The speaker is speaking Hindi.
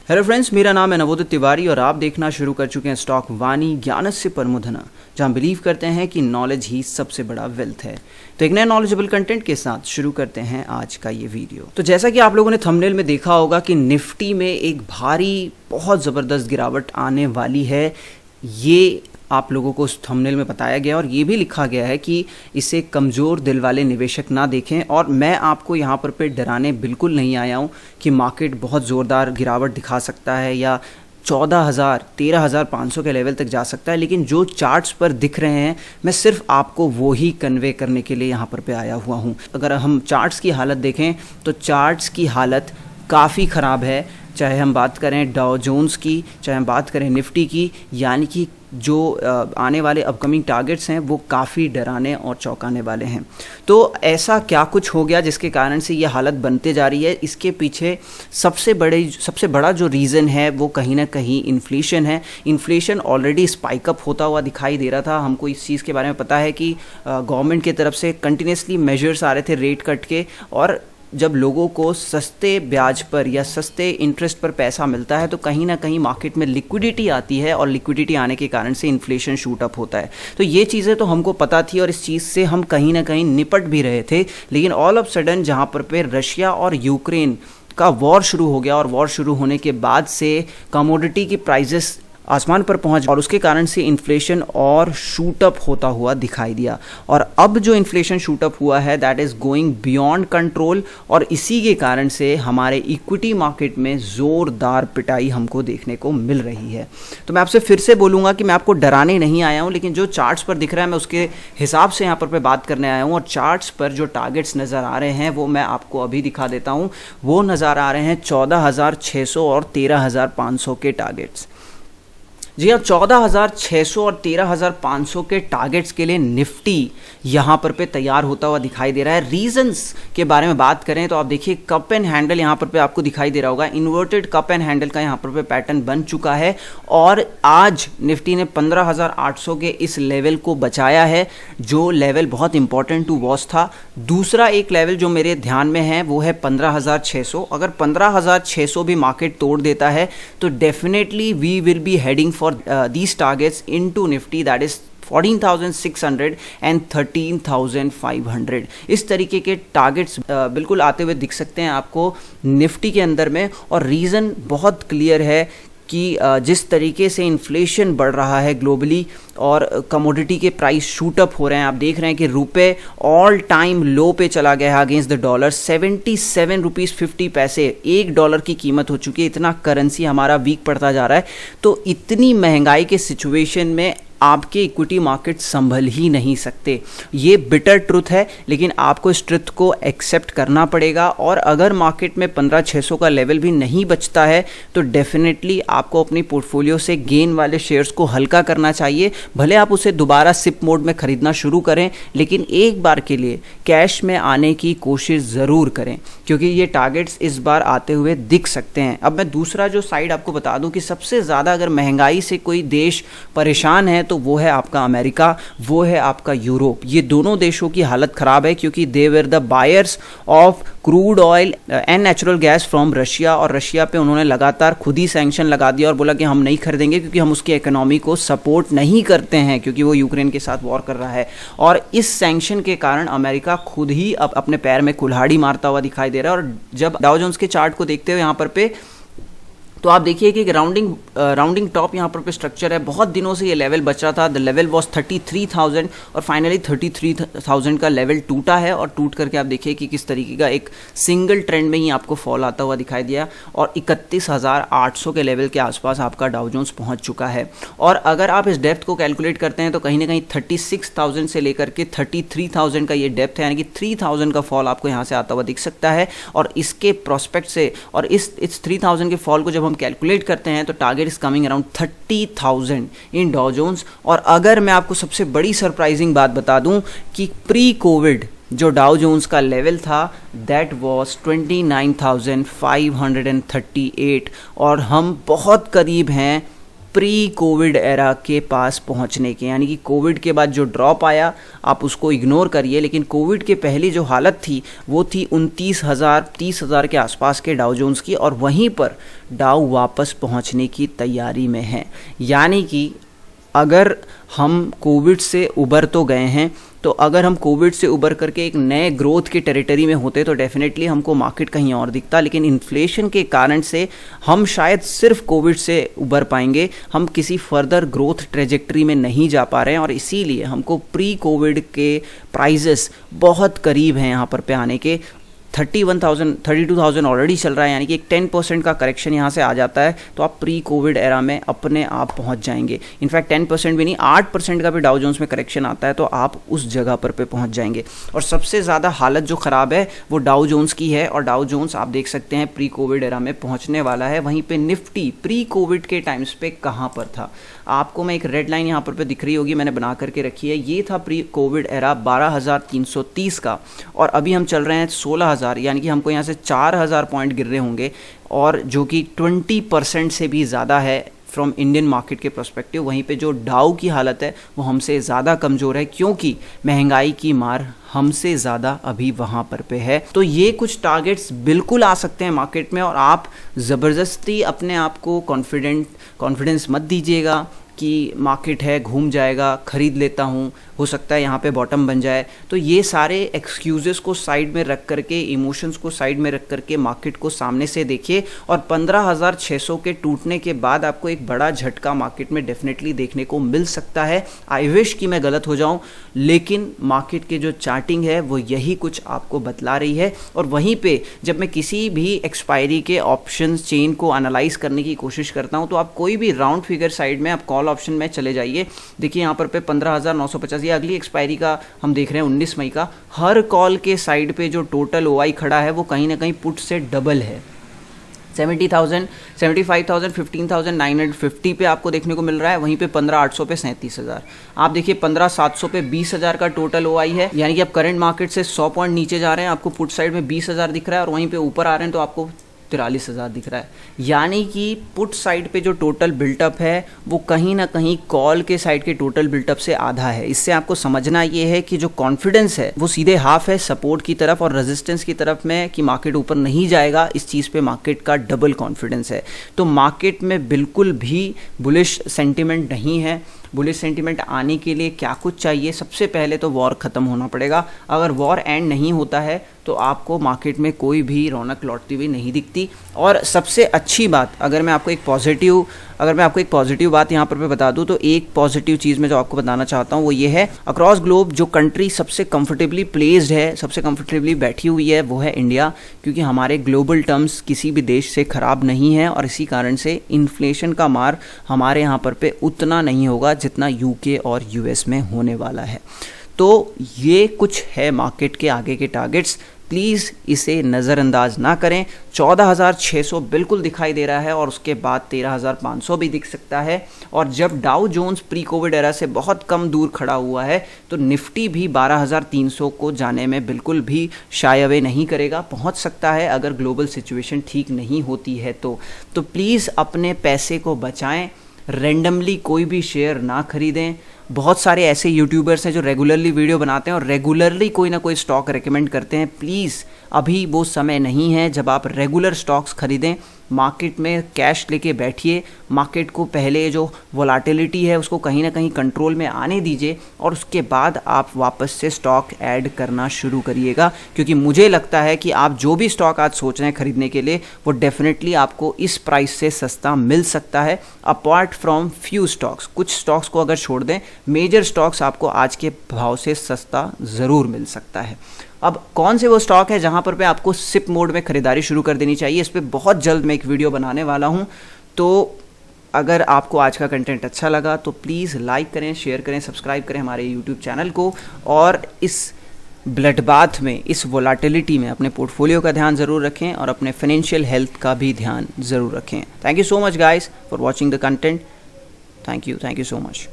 हेलो फ्रेंड्स, मेरा नाम है नवोदित तिवारी और आप देखना शुरू कर चुके हैं स्टॉक वाणी ज्ञानस्य परमोधना, जहां बिलीव करते हैं कि नॉलेज ही सबसे बड़ा वेल्थ है। तो एक नए नॉलेजेबल कंटेंट के साथ शुरू करते हैं आज का ये वीडियो। तो जैसा कि आप लोगों ने थंबनेल में देखा होगा कि निफ्टी में एक भारी बहुत ज़बरदस्त गिरावट आने वाली है, ये आप लोगों को उस थंबनेल में बताया गया और ये भी लिखा गया है कि इसे कमज़ोर दिल वाले निवेशक ना देखें। और मैं आपको यहाँ पर डराने बिल्कुल नहीं आया हूँ कि मार्केट बहुत ज़ोरदार गिरावट दिखा सकता है या 14,000 13,500 के लेवल तक जा सकता है, लेकिन जो चार्ट्स पर दिख रहे हैं मैं सिर्फ आपको वो ही कन्वे करने के लिए यहाँ पर आया हुआ हूँ। अगर हम चार्ट्स की हालत देखें तो चार्ट्स की हालत काफ़ी ख़राब है, चाहे हम बात करें डाउ जोन्स की, चाहे हम बात करें निफ्टी की, यानी कि जो आने वाले अपकमिंग टारगेट्स हैं वो काफ़ी डराने और चौंकाने वाले हैं। तो ऐसा क्या कुछ हो गया जिसके कारण से ये हालत बनते जा रही है? इसके पीछे सबसे बड़ा जो रीज़न है वो कहीं ना कहीं इन्फ्लेशन है। इन्फ्लेशन ऑलरेडी स्पाइकअप होता हुआ दिखाई दे रहा था। हमको इस चीज़ के बारे में पता है कि गवर्नमेंट की तरफ से कंटिन्यूसली मेजर्स आ रहे थे रेट कट के, और जब लोगों को सस्ते ब्याज पर या सस्ते इंटरेस्ट पर पैसा मिलता है तो कहीं ना कहीं मार्केट में लिक्विडिटी आती है, और लिक्विडिटी आने के कारण से इन्फ्लेशन शूट अप होता है। तो ये चीज़ें तो हमको पता थी और इस चीज़ से हम कहीं ना कहीं निपट भी रहे थे, लेकिन ऑल ऑफ सडन जहाँ पर रशिया और यूक्रेन का वॉर शुरू हो गया और वॉर शुरू होने के बाद से कमोडिटी की प्राइजेस आसमान पर पहुंच और उसके कारण से इन्फ्लेशन और शूटअप होता हुआ दिखाई दिया। और अब जो इन्फ्लेशन शूटअप हुआ है that is going beyond control, और इसी के कारण से हमारे इक्विटी मार्केट में ज़ोरदार पिटाई हमको देखने को मिल रही है। तो मैं आपसे फिर से बोलूँगा कि मैं आपको डराने नहीं आया हूँ, लेकिन जो चार्ट्स पर दिख रहा है मैं उसके हिसाब से यहाँ पर बात करने आया हूँ। और चार्ट्स पर जो टारगेट्स नज़र आ रहे हैं वो मैं आपको अभी दिखा देता हूँ। वो नज़र आ रहे हैं 14,600 और 13,500 के टारगेट्स। जी हाँ, 14,600 और 13,500 के टारगेट्स के लिए निफ्टी यहाँ पर तैयार होता हुआ दिखाई दे रहा है। रीजंस के बारे में बात करें तो आप देखिए कप एंड हैंडल यहाँ पर आपको दिखाई दे रहा होगा, इन्वर्टेड कप एंड हैंडल का यहाँ पर पैटर्न बन चुका है, और आज निफ्टी ने 15,800 के इस लेवल को बचाया है, जो लेवल बहुत इंपॉर्टेंट टू वॉच था। दूसरा एक लेवल जो मेरे ध्यान में है वो है 15,600। अगर 15,600 भी मार्केट तोड़ देता है तो definitely we will be heading for these targets into Nifty, that is 14,600 and 13,500। इस तरीके के टारगेट्स बिल्कुल आते हुए दिख सकते हैं आपको निफ्टी के अंदर में। और रीज़न बहुत क्लियर है कि जिस तरीके से इन्फ्लेशन बढ़ रहा है ग्लोबली और कमोडिटी के प्राइस शूटअप हो रहे हैं, आप देख रहे हैं कि रुपए ऑल टाइम लो पे चला गया है अगेंस्ट द डॉलर। 77 रुपीज़ 50 पैसे एक डॉलर की कीमत हो चुकी है। इतना करेंसी हमारा वीक पड़ता जा रहा है। तो इतनी महंगाई के सिचुएशन में आपके इक्विटी मार्केट संभल ही नहीं सकते। ये बिटर ट्रुथ है, लेकिन आपको इस ट्रुथ को एक्सेप्ट करना पड़ेगा। और अगर मार्केट में 15,600 का लेवल भी नहीं बचता है तो डेफिनेटली आपको अपनी पोर्टफोलियो से गेन वाले शेयर्स को हल्का करना चाहिए। भले आप उसे दोबारा सिप मोड में खरीदना शुरू करें, लेकिन एक बार के लिए कैश में आने की कोशिश ज़रूर करें, क्योंकि ये टारगेट्स इस बार आते हुए दिख सकते हैं। अब मैं दूसरा जो साइड आपको बता दूं कि सबसे ज़्यादा अगर महंगाई से कोई देश परेशान है तो वो है आपका अमेरिका, वो है आपका यूरोप। ये दोनों देशों की हालत ख़राब है क्योंकि they were the buyers of crude oil and natural gas from Russia, और रशिया पे उन्होंने लगातार खुद ही सैंक्शन लगा दिया और बोला कि हम नहीं खरीदेंगे क्योंकि हम उसकी इकोनॉमी को सपोर्ट नहीं करते हैं, क्योंकि वो यूक्रेन के साथ वॉर कर रहा है। और इस सैंक्शन के कारण अमेरिका खुद ही अब अपने पैर में कुल्हाड़ी मारता हुआ दिखाई दे रहा है। और जब डाउ जोन्स के चार्ट को देखते हो यहाँ पर तो आप देखिए कि राउंडिंग टॉप यहाँ पर स्ट्रक्चर है। बहुत दिनों से ये लेवल बच रहा था। द लेवल वॉज 33,000 और फाइनली 33,000 का लेवल टूटा है, और टूट करके आप देखिए कि किस तरीके का एक सिंगल ट्रेंड में ही आपको फॉल आता हुआ दिखाई दिया, और 31,800 के लेवल के आसपास आपका डाउ जोन्स पहुँच चुका है। और अगर आप इस डेप्थ को कैलकुलेट करते हैं तो कहीं ना कहीं 36,000 से लेकर के 33,000 का ये डेप्थ है, यानी कि 3,000 का फॉल आपको यहाँ से आता हुआ दिख सकता है। और इसके प्रोस्पेक्ट से और इस 3,000 के फॉल को जब हम कैलकुलेट करते हैं तो target is coming around 30,000 in Dow Jones. और अगर मैं आपको सबसे बड़ी सरप्राइजिंग बात बता दूं कि प्री कोविड जो डाउ जोन्स का लेवल था दैट वाज 29,538, और हम बहुत करीब हैं प्री कोविड एरा के पास पहुंचने के, यानी कि कोविड के बाद जो ड्रॉप आया आप उसको इग्नोर करिए, लेकिन कोविड के पहले जो हालत थी वो थी 29,000-30,000 के आसपास के डाउ जोन्स की, और वहीं पर डाउ वापस पहुंचने की तैयारी में है। यानी कि अगर हम कोविड से उबर तो गए हैं, तो अगर हम कोविड से उबर करके एक नए ग्रोथ की टेरिटरी में होते तो डेफिनेटली हमको मार्केट कहीं और दिखता, लेकिन इन्फ्लेशन के कारण से हम शायद सिर्फ कोविड से उबर पाएंगे, हम किसी फर्दर ग्रोथ ट्रेजेक्टरी में नहीं जा पा रहे हैं, और इसीलिए हमको प्री कोविड के प्राइजेस बहुत करीब हैं यहाँ पर पे आने के। 32,000 ऑलरेडी चल रहा है, यानी कि एक 10% का करेक्शन यहाँ से आ जाता है तो आप प्री कोविड एरा में अपने आप पहुँच जाएंगे। इनफैक्ट 10% भी नहीं, 8% का भी डाउ जोन्स में करेक्शन आता है तो आप उस जगह पर पे पहुँच जाएंगे। और सबसे ज़्यादा हालत जो ख़राब है वो डाउ जोन्स की है, और डाउ जोन्स आप देख सकते हैं प्री कोविड एरा में पहुँचने वाला है। वहीं पर निफ्टी प्री कोविड के टाइम्स पे कहाँ पर था, आपको मैं एक रेड लाइन यहाँ पर दिख रही होगी, मैंने बना करके रखी है, ये था प्री कोविड एरा 12,330 का, और अभी हम चल रहे हैं 16,000, यानी कि हमको यहाँ से 4,000 पॉइंट गिर रहे होंगे, और जो कि 20% से भी ज़्यादा है फ्रॉम इंडियन मार्केट के पर्सपेक्टिव। वहीं पे जो डाउ की हालत है वो हमसे ज़्यादा कमज़ोर है, क्योंकि महंगाई की मार हमसे ज़्यादा अभी वहाँ पर पे है। तो ये कुछ टारगेट्स बिल्कुल आ सकते हैं मार्केट में, और आप ज़बरदस्ती अपने आप को कॉन्फिडेंस मत दीजिएगा कि मार्केट है घूम जाएगा, ख़रीद लेता हूँ, हो सकता है यहाँ पे बॉटम बन जाए। तो ये सारे एक्सक्यूज़ेस को साइड में रख करके, इमोशंस को साइड में रख करके मार्केट को सामने से देखिए, और 15,600 के टूटने के बाद आपको एक बड़ा झटका मार्केट में डेफिनेटली देखने को मिल सकता है। आई विश कि मैं गलत हो जाऊँ, लेकिन मार्केट के जो चार्टिंग है वो यही कुछ आपको बतला रही है। और वहीं पर जब मैं किसी भी एक्सपायरी के ऑप्शन चेन को एनालाइज करने की कोशिश करता हूँ, तो आप कोई भी राउंड फिगर साइड में आप कॉल ऑप्शन में चले जाइए, देखिए यहाँ पर पे 15,950, ये अगली एक्सपायरी का हम देख रहे हैं 19 मई का। हर कॉल के साइड पे जो टोटल ओआई खड़ा है वो कहीं ना कहीं पुट से डबल है। 70,000, 75,000, 15,950 पे आपको देखने को मिल रहा है, वहीं पे 15,800 पे 37,000। आप देखिए 15,700 पे 20,000 का टोटल ओआई है, यानी कि आप करंट मार्केट से 100 पॉइंट नीचे जा रहे हैं, आपको पुट साइड में 20,000 दिख रहा है, और वहीं पे ऊपर आ रहे हैं तो आपको 43,000 दिख रहा है। यानी कि पुट साइड पे जो टोटल बिल्टअप है वो कहीं ना कहीं कॉल के साइड के टोटल बिल्टअप से आधा है। इससे आपको समझना ये है कि जो कॉन्फिडेंस है वो सीधे हाफ है सपोर्ट की तरफ और रेजिस्टेंस की तरफ में, कि मार्केट ऊपर नहीं जाएगा, इस चीज़ पे मार्केट का डबल कॉन्फिडेंस है। तो मार्केट में बिल्कुल भी बुलिश सेंटिमेंट नहीं है। बुलिश सेंटिमेंट आने के लिए क्या कुछ चाहिए, सबसे पहले तो वॉर ख़त्म होना पड़ेगा। अगर वॉर एंड नहीं होता है तो आपको मार्केट में कोई भी रौनक लौटती हुई नहीं दिखती। और सबसे अच्छी बात, अगर मैं आपको एक पॉजिटिव बात यहाँ पर बता दूँ, तो एक पॉजिटिव चीज़ मैं जो आपको बताना चाहता हूँ वो ये है, अक्रॉस ग्लोब जो कंट्री सबसे कंफर्टेबली प्लेस्ड है, सबसे कंफर्टेबली बैठी हुई है, वो है इंडिया, क्योंकि हमारे ग्लोबल टर्म्स किसी भी देश से ख़राब नहीं है, और इसी कारण से इन्फ्लेशन का मार हमारे यहाँ पर पे उतना नहीं होगा जितना यूके और यूएस में होने वाला है। तो ये कुछ है मार्केट के आगे के टारगेट्स, प्लीज़ इसे नज़रअंदाज ना करें। 14,600 बिल्कुल दिखाई दे रहा है, और उसके बाद 13,500 भी दिख सकता है। और जब Dow Jones pre Covid era से बहुत कम दूर खड़ा हुआ है, तो निफ्टी भी 12,300 को जाने में बिल्कुल भी शाय अवे नहीं करेगा, पहुंच सकता है अगर ग्लोबल सिचुएशन ठीक नहीं होती है तो प्लीज़ अपने पैसे को बचाएं, रेंडमली कोई भी शेयर ना खरीदें। बहुत सारे ऐसे यूट्यूबर्स हैं जो रेगुलरली वीडियो बनाते हैं और रेगुलरली कोई ना कोई स्टॉक रेकमेंड करते हैं। प्लीज़ अभी वो समय नहीं है जब आप रेगुलर स्टॉक्स खरीदें। मार्केट में कैश लेके बैठिए, मार्केट को पहले जो वोलाटिलिटी है उसको कहीं ना कहीं कंट्रोल में आने दीजिए, और उसके बाद आप वापस से स्टॉक ऐड करना शुरू करिएगा। क्योंकि मुझे लगता है कि आप जो भी स्टॉक आज सोच रहे हैं खरीदने के लिए, वो डेफिनेटली आपको इस प्राइस से सस्ता मिल सकता है, अपार्ट फ्रॉम फ्यू स्टॉक्स। कुछ स्टॉक्स को अगर छोड़ दें, मेजर स्टॉक्स आपको आज के भाव से सस्ता ज़रूर मिल सकता है। अब कौन से वो स्टॉक है जहां पर पे आपको सिप मोड में खरीदारी शुरू कर देनी चाहिए, इस पर बहुत जल्द मैं एक वीडियो बनाने वाला हूं। तो अगर आपको आज का कंटेंट अच्छा लगा तो प्लीज़ लाइक करें, शेयर करें, सब्सक्राइब करें हमारे यूट्यूब चैनल को, और इस ब्लडबाथ में, इस वोलाटिलिटी में अपने पोर्टफोलियो का ध्यान ज़रूर रखें, और अपने फाइनेंशियल हेल्थ का भी ध्यान ज़रूर रखें। Thank you so much guys for watching the content. Thank you so much.